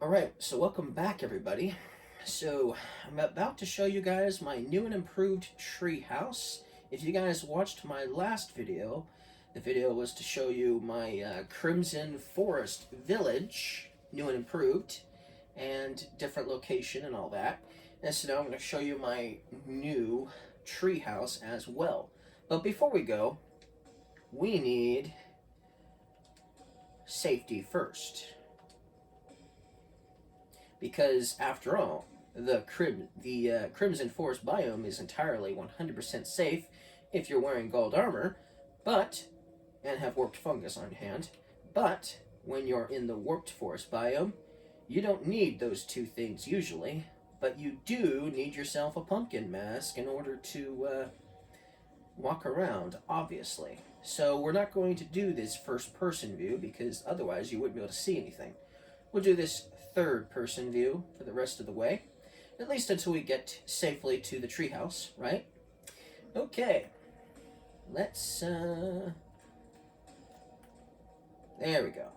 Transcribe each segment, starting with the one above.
Alright, so welcome back everybody. So I'm about to show you guys my new and improved tree house. If you guys watched my last video, the video was to show you my Crimson Forest village, new and improved, and different location and all that. And so now I'm going to show you my new tree house as well. But before we go, we need safety first. Because after all, the Crimson Forest biome is entirely 100% safe if you're wearing gold armor, but and have warped fungus on hand. But when you're in the warped forest biome, you don't need those two things usually, but you do need yourself a pumpkin mask in order to walk around, obviously. So we're not going to do this first person view because otherwise you wouldn't be able to see anything. We'll do this third person view for the rest of the way, at least until we get safely to the treehouse, right? Okay, let's, there we go.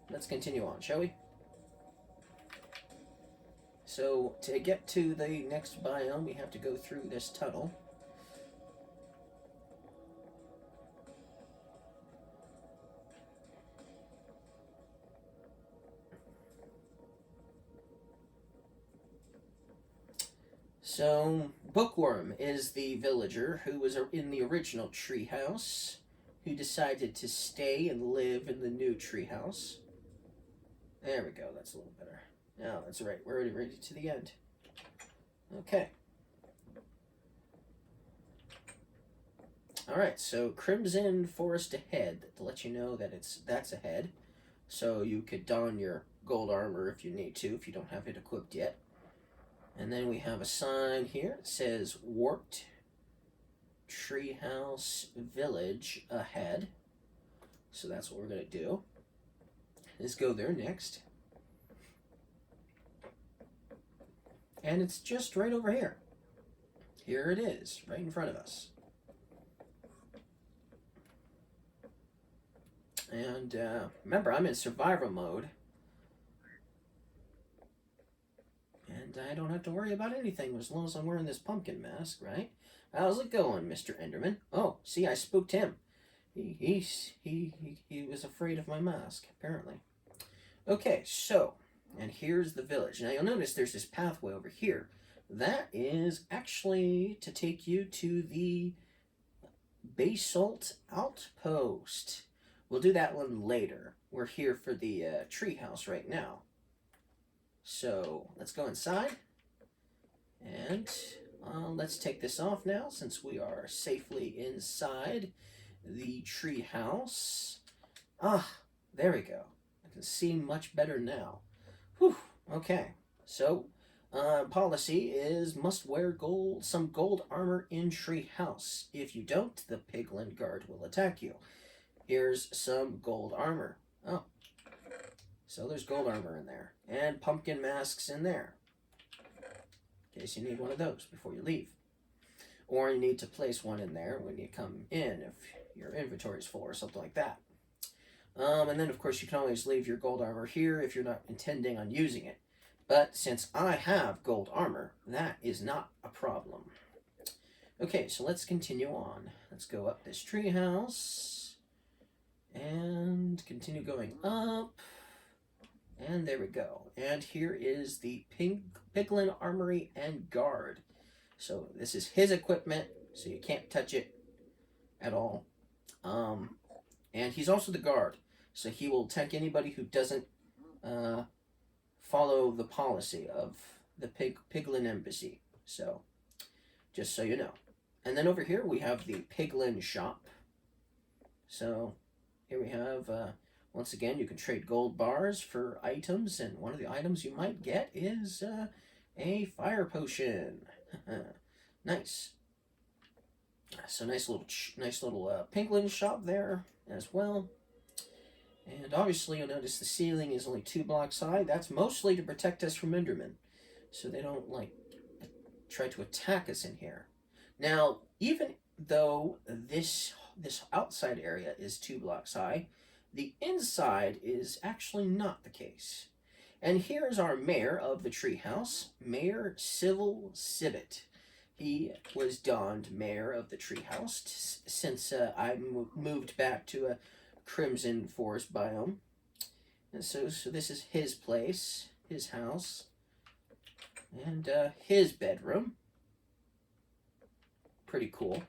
Let's continue on, shall we? So, to get to the next biome, we have to go through this tunnel. So, Bookworm is the villager who was in the original treehouse, who decided to stay and live in the new treehouse. There we go, that's a little better. Now, that's right, we're already ready to the end. Okay. Alright, so Crimson Forest ahead, to let you know that that's ahead. So you could don your gold armor if you need to, if you don't have it equipped yet. And then we have a sign here that says Warped Treehouse Village ahead. So that's what we're going to do. Let's go there next. And it's just right over here. Here it is, right in front of us. And remember, I'm in survival mode. And I don't have to worry about anything as long as I'm wearing this pumpkin mask, right? How's it going, Mr. Enderman? Oh, see, I spooked him. He was afraid of my mask, apparently. Okay, so, and here's the village. Now you'll notice there's this pathway over here. That is actually to take you to the Basalt Outpost. We'll do that one later. We're here for the treehouse right now. So let's go inside, and let's take this off now since we are safely inside the tree house. Ah, there we go. I can see much better now. Whew, okay. So, policy is must wear some gold armor in tree house. If you don't, the piglin guard will attack you. Here's some gold armor. Oh, so there's gold armor in there. And pumpkin masks in there. In case you need one of those before you leave. Or you need to place one in there when you come in if your inventory is full or something like that. And then, of course, you can always leave your gold armor here if you're not intending on using it. But since I have gold armor, that is not a problem. Okay, so let's continue on. Let's go up this treehouse. And continue going up. And there we go. And here is the Piglin Armory and Guard. So this is his equipment, so you can't touch it at all. And he's also the guard, so he will attack anybody who doesn't follow the policy of the Piglin Embassy. So, just so you know. And then over here we have the Piglin Shop. So, here we have... once again, you can trade gold bars for items, and one of the items you might get is a fire potion. Nice. So nice little piglin shop there as well. And obviously, you'll notice the ceiling is only 2 blocks high. That's mostly to protect us from Endermen, so they don't try to attack us in here. Now, even though this outside area is 2 blocks high, the inside is actually not the case. And here's our mayor of the treehouse, Mayor Civil Civet. He was donned mayor of the treehouse since I moved back to a Crimson Forest biome. And so this is his place, his house, and his bedroom. Pretty cool.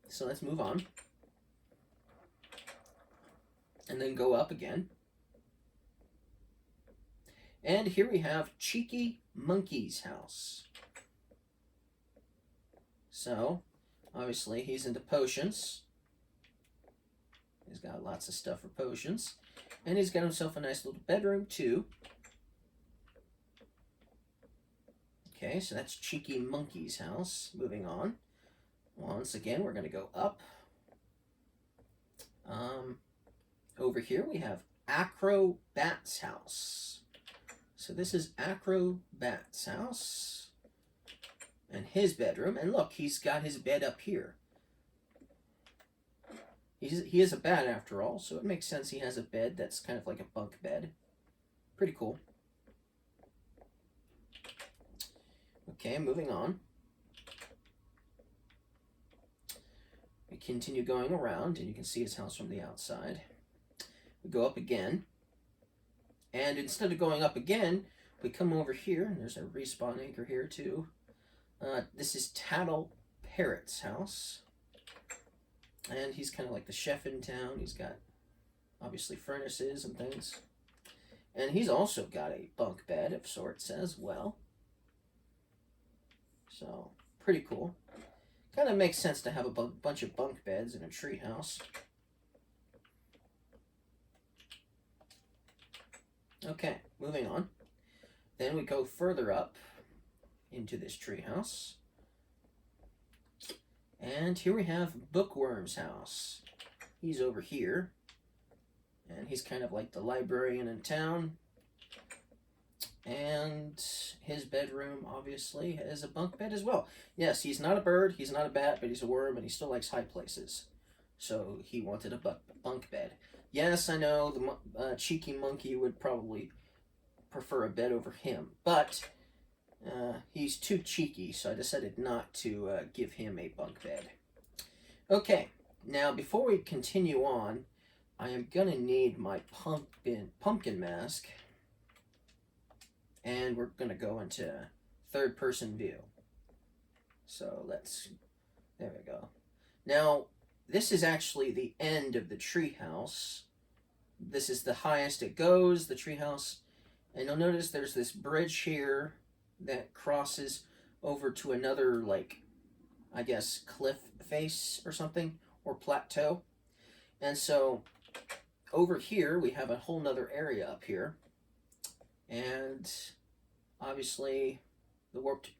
So let's move on. And then go up again. And here we have Cheeky Monkey's house. So, obviously, he's into potions. He's got lots of stuff for potions. And he's got himself a nice little bedroom, too. Okay, so that's Cheeky Monkey's house. Moving on. Once again, we're going to go up. Over here, we have Acrobat's house. So this is Acrobat's house and his bedroom. And look, he's got his bed up here. He is a bat after all, so it makes sense he has a bed that's kind of like a bunk bed. Pretty cool. Okay, moving on. We continue going around, and you can see his house from the outside. We go up again. And instead of going up again, we come over here, and there's a respawn anchor here too. This is Tattle Parrot's house. And he's kind of like the chef in town. He's got, obviously, furnaces and things. And he's also got a bunk bed of sorts as well. So, pretty cool. Kind of makes sense to have a bunch of bunk beds in a treehouse. Okay, moving on. Then we go further up into this treehouse. And here we have Bookworm's house. He's over here. And he's kind of like the librarian in town. And his bedroom, obviously, is a bunk bed as well. Yes, he's not a bird, he's not a bat, but he's a worm, and he still likes high places. So he wanted a bunk bed. Yes, I know the cheeky monkey would probably prefer a bed over him, but he's too cheeky, so I decided not to give him a bunk bed. Okay, now before we continue on, I am going to need my pumpkin mask, and we're going to go into third-person view. So there we go. Now, this is actually the end of the treehouse. This is the highest it goes, the treehouse. And you'll notice there's this bridge here that crosses over to another, like, I guess, cliff face or something, or plateau. And so, over here, we have a whole nother area up here. And, obviously, the warped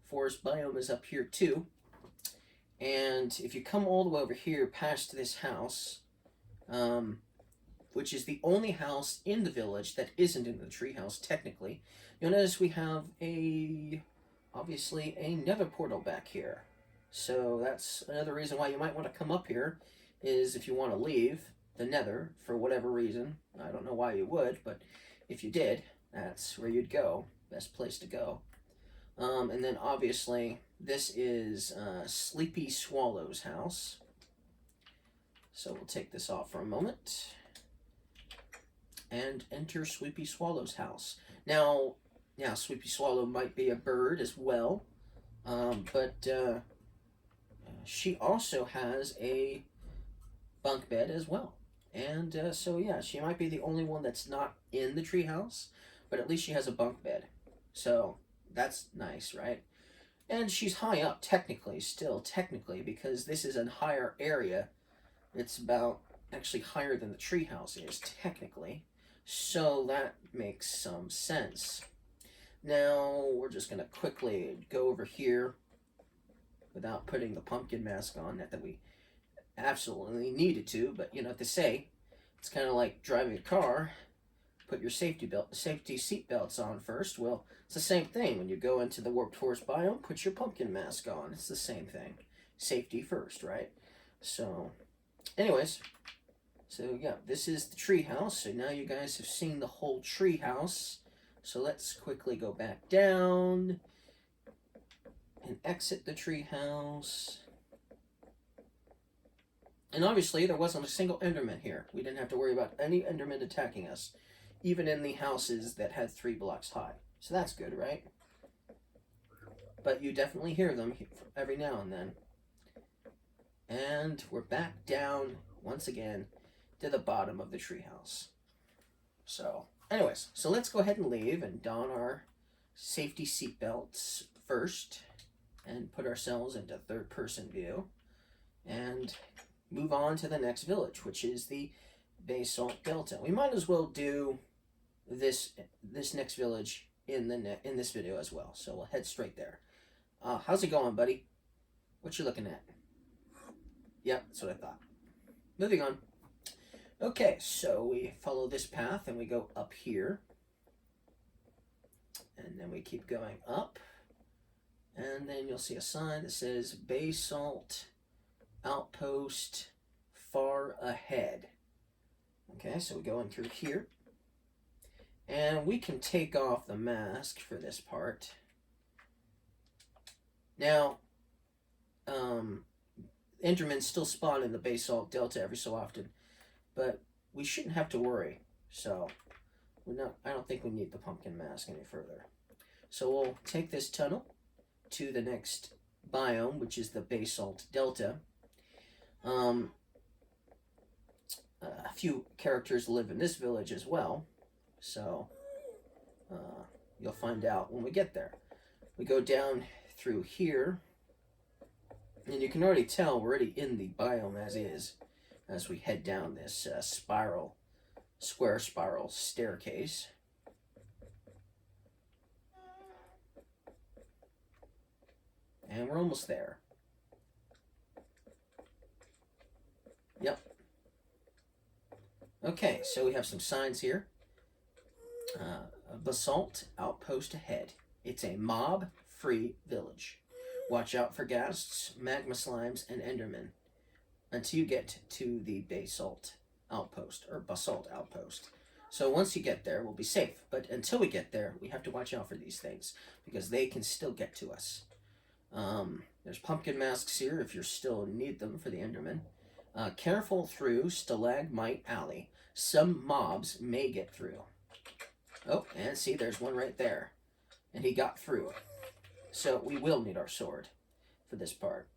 forest biome is up here, too. And if you come all the way over here past this house, which is the only house in the village that isn't in the treehouse, technically, you'll notice we have obviously a nether portal back here. So that's another reason why you might want to come up here, is if you want to leave the nether for whatever reason. I don't know why you would, but if you did, that's where you'd go. Best place to go. And then obviously, this is Sleepy Swallow's house. So we'll take this off for a moment. And enter Sleepy Swallow's house. Now Sleepy Swallow might be a bird as well. But she also has a bunk bed as well. And so yeah, she might be the only one that's not in the treehouse. But at least she has a bunk bed. So that's nice, right? And she's high up, technically, because this is a higher area. It's about, actually higher than the treehouse is, technically. So that makes some sense. Now, we're just going to quickly go over here without putting the pumpkin mask on. Not that we absolutely needed to, but you know what to say. It's kind of like driving a car. Put your safety seat belts on first. Well, it's the same thing. When you go into the warped forest biome, put your pumpkin mask on. It's the same thing. Safety first, right? So, anyways, this So yeah, this is the tree house. So now you guys have seen the whole tree house. So let's quickly go back down and exit the tree house. And obviously there wasn't a single Enderman here. We didn't have to worry about any Enderman attacking us, even in the houses that had 3 blocks high. So that's good, right? But you definitely hear them every now and then. And we're back down once again to the bottom of the treehouse. So, anyways, so let's go ahead and leave and don our safety seatbelts first and put ourselves into third-person view and move on to the next village, which is the Basalt Delta. We might as well do this next village in this video as well. So we'll head straight there. How's it going, buddy? What you looking at? Yep, that's what I thought. Moving on. Okay, so we follow this path and we go up here. And then we keep going up. And then you'll see a sign that says Basalt Outpost far ahead. Okay, so we go in through here. And we can take off the mask for this part. Now, Endermen still spawn in the Basalt Delta every so often, but we shouldn't have to worry. So, I don't think we need the pumpkin mask any further. So we'll take this tunnel to the next biome, which is the Basalt Delta. A few characters live in this village as well, so you'll find out when we get there. We go down through here, and you can already tell we're already in the biome as we head down this square spiral staircase. And we're almost there. Yep. Okay, so we have some signs here. Basalt Outpost ahead. It's a mob-free village. Watch out for ghasts, magma slimes, and endermen until you get to the Basalt Outpost, or Basalt Outpost. So once you get there, we'll be safe. But until we get there, we have to watch out for these things, because they can still get to us. There's pumpkin masks here if you still need them for the endermen. Careful through Stalagmite Alley. Some mobs may get through. Oh, and see, there's one right there. And he got through. So we will need our sword for this part,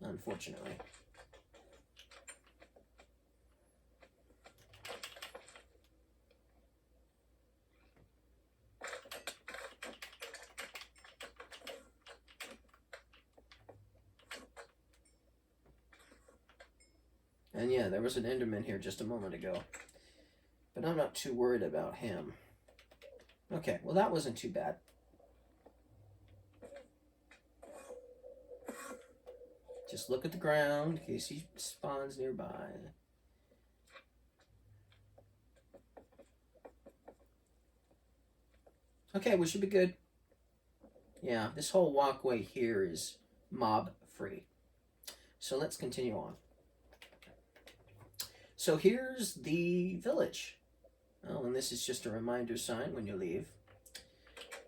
unfortunately. And yeah, there was an Enderman here just a moment ago. But I'm not too worried about him. Okay, well that wasn't too bad. Just look at the ground in case he spawns nearby. Okay, we should be good. Yeah, this whole walkway here is mob free. So let's continue on. So here's the village. Oh, and this is just a reminder sign when you leave.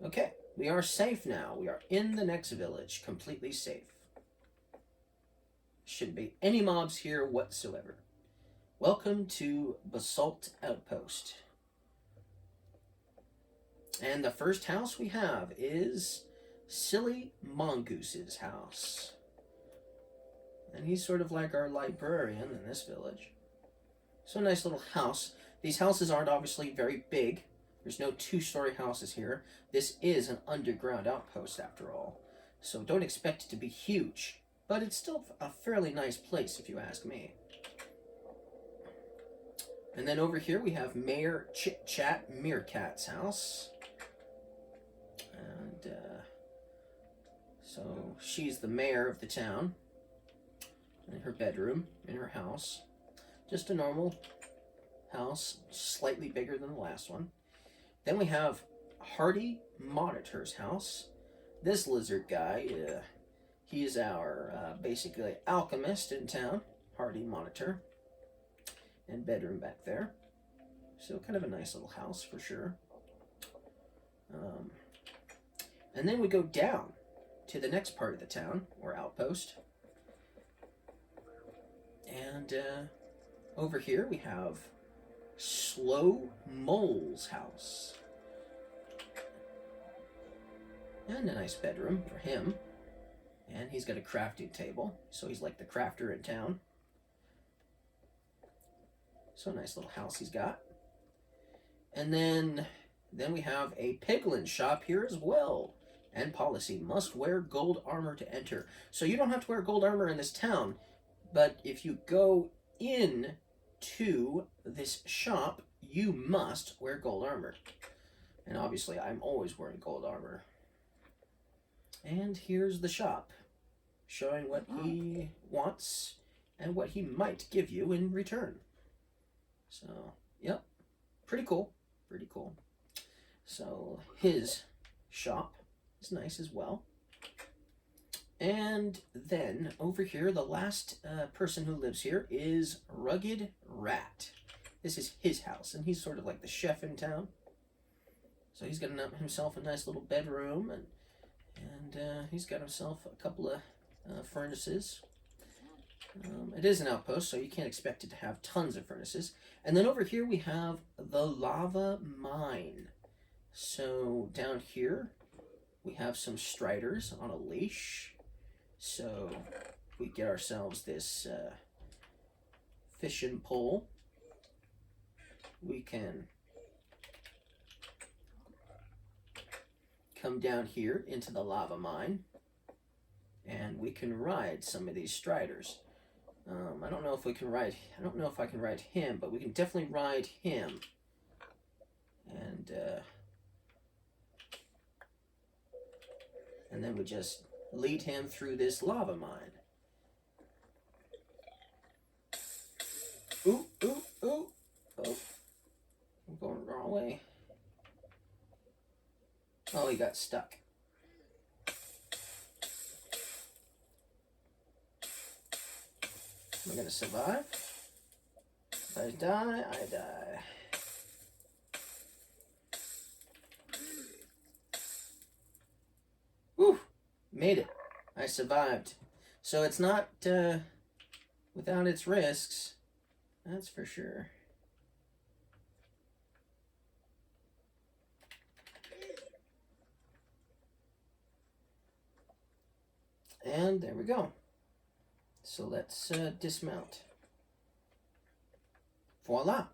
Okay, we are safe now. We are in the next village, completely safe. Shouldn't be any mobs here whatsoever. Welcome to Basalt Outpost. And the first house we have is Silly Mongoose's house. And he's sort of like our librarian in this village. So nice little house. These houses aren't obviously very big. There's no 2-story houses here. This is an underground outpost after all. So don't expect it to be huge. But it's still a fairly nice place if you ask me. And then over here we have Mayor Chit Chat Meerkat's house. And so she's the mayor of the town. In her bedroom, in her house. Just a normal house, slightly bigger than the last one. Then we have Hardy Monitor's house. This lizard guy, he's our basically alchemist in town, Hardy Monitor. and bedroom back there. So kind of a nice little house for sure. And then we go down to the next part of the town, or outpost. And over here we have Slow Mole's house. And a nice bedroom for him. And he's got a crafting table, so he's like the crafter in town. So a nice little house he's got. And then we have a piglin shop here as well. And policy, must wear gold armor to enter. So you don't have to wear gold armor in this town, but if you go in to this shop, you must wear gold armor. And obviously I'm always wearing gold armor. And here's the shop, showing what he wants and what he might give you in return. So, yep, pretty cool, pretty cool. So his shop is nice as well. And then over here, the last person who lives here is Rugged Rat. This is his house, and he's sort of like the chef in town. So he's got himself a nice little bedroom, and he's got himself a couple of furnaces. It is an outpost, so you can't expect it to have tons of furnaces. And then over here we have the lava mine. So down here we have some striders on a leash. So we get ourselves this fishing pole. We can come down here into the lava mine, and we can ride some of these striders. I don't know if we can ride. I don't know if I can ride him, but we can definitely ride him. And then we just lead him through this lava mine. Ooh, ooh, ooh. Oh, I'm going the wrong way. Oh, he got stuck. Am I gonna survive? If I die, I die. Whew! Made it. I survived. So it's not without its risks. That's for sure. And there we go. So let's dismount. Voila!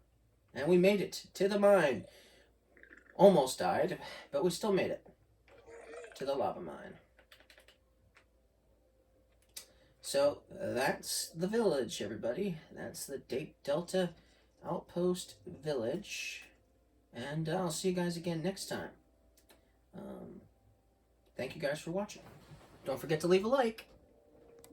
And we made it to the mine. Almost died, but we still made it to the lava mine. So that's the village, everybody. That's the Delta Outpost village. And I'll see you guys again next time. Thank you guys for watching. Don't forget to leave a like.